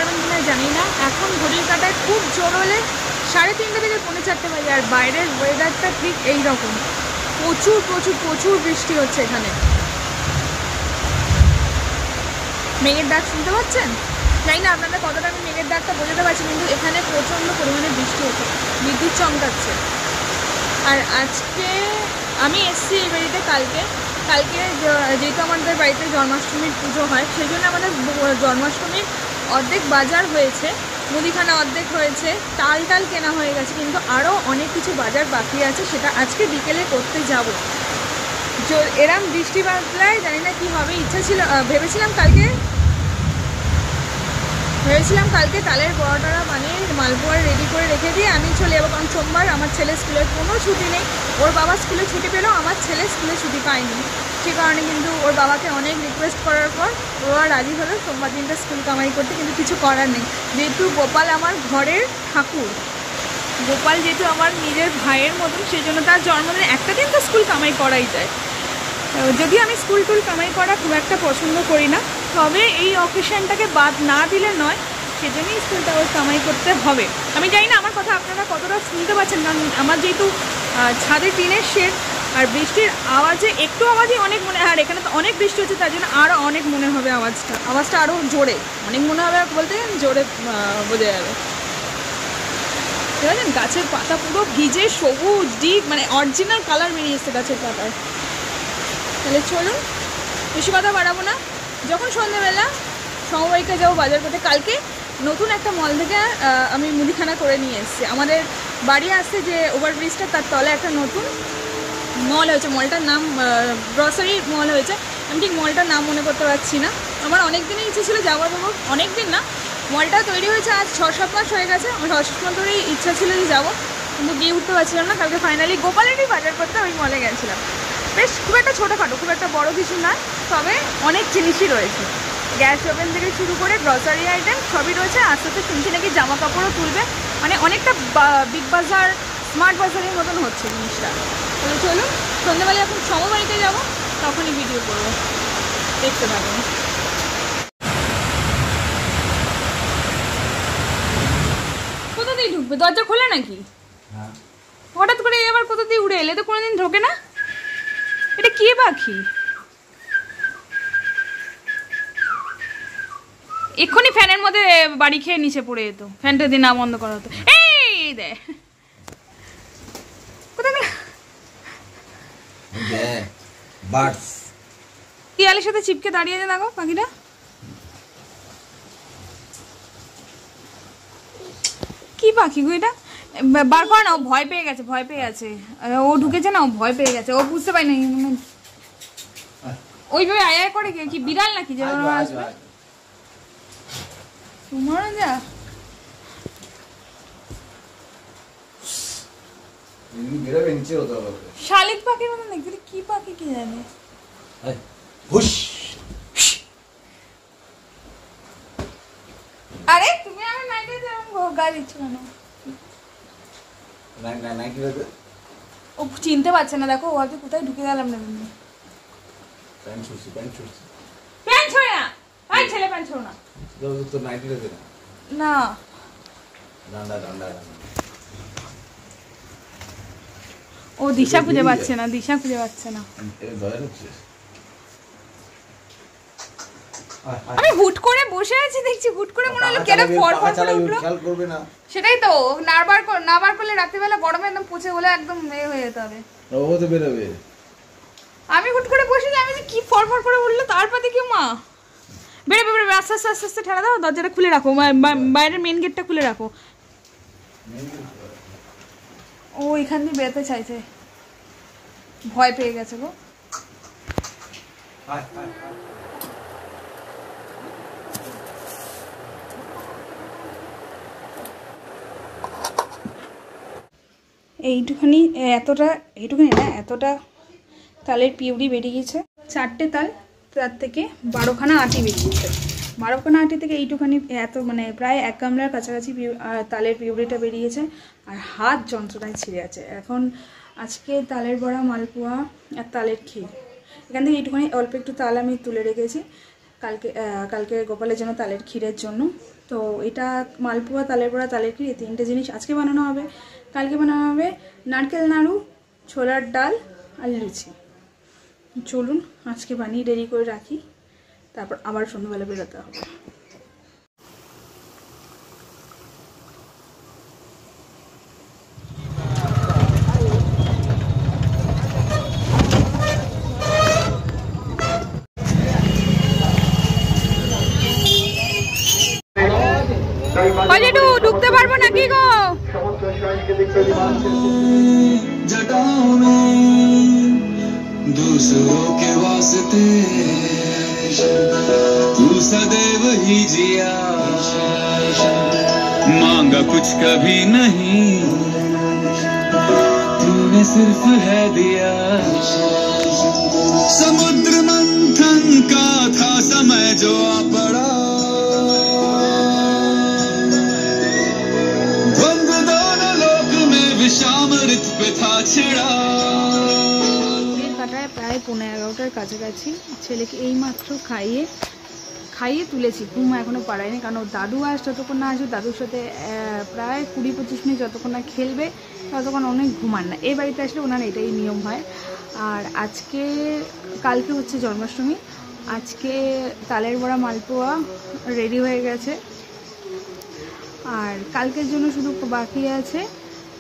পাবেন কিনা জানি না। এখন ঘড়ির কাঁটায় খুব জোর হলে 3:30 থেকে 4:45 বাজে, আর বাইরের ওয়েদারটা ঠিক এই রকম, প্রচুর প্রচুর প্রচুর বৃষ্টি হচ্ছে এখানে। মেঘের ডাক শুনতে পাচ্ছেন? জানি না আপনাদের কতটা আমি মেঘের ডাকটা বোঝাতে পারছি, কিন্তু এখানে প্রচণ্ড পরিমাণে বৃষ্টি হচ্ছে, বিদ্যুৎ চমকাচ্ছে। আর আজকে আমি এসেছি এই বাড়িতে কালকে যেহেতু আমাদের বাড়িতে জন্মাষ্টমীর পুজো হয়, সেই জন্য আমাদের জন্মাষ্টমীর অর্ধেক বাজার হয়েছে, মুদিখানা অর্ধেক হয়েছে, টাল কেনা হয়ে গেছে, কিন্তু আরও অনেক কিছু বাজার বাকি আছে, সেটা আজকে বিকেলে করতে যাব। এরম বৃষ্টি বাদলায় জানি না কি হবে। ইচ্ছা ছিল, ভেবেছিলাম কালকে তালের বড়াটা বানিয়ে মালপোয়া রেডি করে রেখে দিয়ে আমি চলে যাবো, কারণ সোমবার আমার ছেলের স্কুলের কোনো ছুটি নেই। ওর বাবা স্কুলে ছুটি পেলেও আমার ছেলে স্কুলে ছুটি পায়নি, সে কারণে কিন্তু ওর বাবাকে অনেক রিকোয়েস্ট করার পর ওরা রাজি হলো সোমবার দিনটা স্কুল কামাই করতে, কিন্তু কিছু করার নেই। যেহেতু গোপাল আমার ঘরের ঠাকুর, গোপাল যেহেতু আমার নিজের ভাইয়ের মতন, সেই জন্য তার জন্মদিনে একটা দিন তো স্কুল কামাই করাই যায়। যদিও আমি স্কুল কামাই করা খুব একটা পছন্দ করি না, তবে এই অকেশনটাকে বাদ না দিলে নয়, সেজন্যই স্কুলটা ওর কামাই করতে হবে। আমি জানি না আমার কথা আপনারা কতটা শুনতে পাচ্ছেন, কারণ আমার যেহেতু ছাদে টিনের শেড, আর বৃষ্টির একটু আওয়াজই অনেক মনে হয়, আর এখানে তো অনেক বৃষ্টি হচ্ছে, তার জন্য আরও অনেক মনে হবে আওয়াজটা আরও জোরে, অনেক মনে হবে বলতে জোরে বোঝা যাবে। ঠিক আছে, গাছের পাতা পুরো ভিজে সবুজ ডিপ, মানে অরিজিনাল কালার বেরিয়ে এসছে গাছের পাতায়। তাহলে চলুন, বেশি কথা বাড়াবো না। যখন সন্ধ্যেবেলা সমবায়িকা যাবো বাজার করতে, কালকে নতুন একটা মল থেকে আমি মুদিখানা করে নিয়ে এসেছি। আমাদের বাড়ি আসছে যে ওভারব্রিজটা, তার তলে একটা নতুন মল হয়েছে, মলটার নাম গ্রসারি মল হয়েছে। আমি ঠিক মলটার নাম মনে করতে পারছি না, আমার অনেক দিনই ইচ্ছে ছিল যাওয়ার, বাবু অনেক দিন না, মলটা তৈরি হয়েছে আজ 6-7 মাস হয়ে গেছে। আমার 6-7 মাস ধরেই ইচ্ছা ছিল যে যাবো, কিন্তু গিয়ে উঠতে পারছিলাম না। কালকে ফাইনালি গোপালেরই বাজার করতে ওই মলে গেছিলাম। বেশ খুব একটা ছোটোখাটো, খুব একটা বড় কিছু নয়, তবে অনেক জিনিসই রয়েছে, গ্যাস ওভেন থেকে শুরু করে গ্রসারি আইটেম সবই রয়েছে। আস্তে আস্তে শুনছি নাকি জামা কাপড়ও তুলবে, মানে অনেকটা বিগ বাজার, স্মার্ট বাজারের মতন হচ্ছে জিনিসটা। তাহলে চলুন, সন্ধ্যেবেলা এখন সমবাড়িতে যাবো, তখনই ভিডিও করবো, দেখতে থাকুন। কোথা দিয়ে ঢুকবে? দরজা খোলা নাকি? হঠাৎ করে আবার কোথা দিয়ে উড়ে এলে? তো কোনোদিন ঢোকে না। এটা কি পাখি? এক্ষুনি ফ্যানের মধ্যে বাড়ি খেয়ে নিচে পড়ে যেত, ফ্যানটা দিয়ে না বন্ধ করা হতো। এই দে দেয়ালের সাথে চিপকে দাঁড়িয়ে আছে, দেখো পাখিটা। কি পাখি গো এটা? বার কর না, ও ভয় পেয়ে গেছে, ও ঢুকেছে না, ও ভয় পেয়ে গেছে, ও বুঝতে পারি না ওইভাবে আয় করে। কি বিড়াল নাকি যে আসবে? তোমার যা শালিক পাখির মতন দেখতে, কি পাখি কি জানে। আরে তুমি আমার নাইটে গায়ে দিচ্ছ কেন? ও চিনতে পারছে না, দেখো ও কোথায় ঢুকে গেলাম না। প্যান্ট ছড়ে না, ভাই ছেলে প্যান্ট ছড়ো না। না ও দিশা খুঁজে পাচ্ছে না, আমি হুট করে বসে আছি, দেখছি হুট করে মনে হলো কেন ফরফর করে উঠলো। সেটাই তো, না বার করলে রাত্রিবেলা গরমে একদম পচে গেলে একদম হয়ে যেতে হবে। আমি হুট করে বসে যাই, আমি কি ফরফর করে উঠলো, তারপর দেখি মা বেরোবে। আস্তে আস্তে ঠেলা দাও, দরজাটা খুলে রাখো, বাইরের মেন গেটটা খুলে রাখো। ও এখান দিয়ে বেরোতে চাইছে, ভয় পেয়ে গেছে গো। এইটুখানি না, এতটা তালের পিউরি বেরিয়ে গেছে। 4টে তাল, তার থেকে 12খানা আটি বেরিয়েছে। 12খানা আটি থেকে এইটুখানি এত, মানে প্রায় 1 গামলার কাছাকাছি তালের পিউরিটা বেরিয়েছে, আর হাত যন্ত্রণায় ছিঁড়ে আছে। এখন আজকে তালের বড়া, মালপোয়া আর তালের ক্ষীর, এখান থেকে এইটুখানি অল্প একটু তাল আমি তুলে রেখেছি কালকে গোপালের জন্য, তালের ক্ষীরের জন্য। তো এটা মালপোয়া, তালের বড়া, তালের ক্ষীর, এই 3টে জিনিস আজকে বানানো হবে। কালকে বানানো হবে নারকেল নাড়ু, ছোলার ডাল আর লুচি। চলুন আজকে বানিয়ে রেডি করে রাখি, তারপর আবার সন্ধ্যাবেলা বেরোতে হবে। ঢুকতে পারবো নাকি গো? दूसरों के वास्ते तू सदैव ही जिया, मांगा कुछ कभी नहीं, तूने सिर्फ है दिया। समुद्र मंथन का था समय जो आ पड़ा, द्वंद्व दोनों लोक में विषामृत पे था छिड़ा। প্রায় 11:15-র কাছাকাছি। ছেলেকে এইমাত্র খাইয়ে তুলেছি, ঘুম এখনও পাড়ায়নি, কারণ দাদু আস যতক্ষণ না আসবে, দাদুর সাথে প্রায় 20-25 মিনিট যতক্ষণ না খেলবে ততক্ষণ অনেক ঘুমান না। এই বাড়িতে আসলে ওনার এটাই নিয়ম হয়। আর কালকে হচ্ছে জন্মাষ্টমী। আজকে তালের বড়া, মালপোয়া রেডি হয়ে গেছে, আর কালকের জন্য শুধু বাকি আছে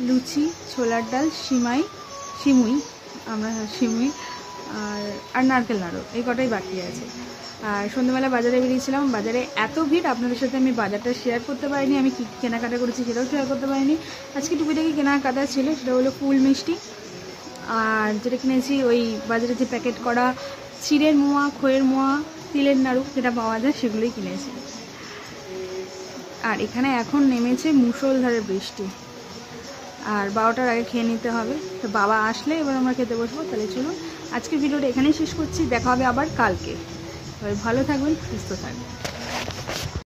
লুচি, ছোলার ডাল, সিমুই আর নারকেল নাড়ু, এই কটাই বাকি আছে। আর সন্ধ্যাবেলা বাজারে বেরিয়েছিলাম, বাজারে এত ভিড়, আপনাদের সাথে আমি বাজারটা শেয়ার করতে পারিনি, আমি কী কেনাকাটা করেছি সেটাও শেয়ার করতে পারিনি। আজকে টুকিটাকি কেনাকাটা ছিল, সেটা হলো ফুল মিষ্টি, আর যেটা কিনেছি ওই বাজারে যে প্যাকেট করা চিড়ের মোয়া, খইয়ের মোয়া, তিলের নাড়ু যেটা পাওয়া যায় সেগুলোই কিনেছি। আর এখানে এখন নেমেছে মুষলধারে বৃষ্টি, আর 12টার আগে খেয়ে নিতে হবে। তো বাবা আসলে এবার আমরা খেতে বসবো। তাহলে চলুন আজকের ভিডিওটা এখানেই শেষ করছি, দেখা হবে আবার কালকে। ভালো থাকবেন, সুস্থ থাকবেন।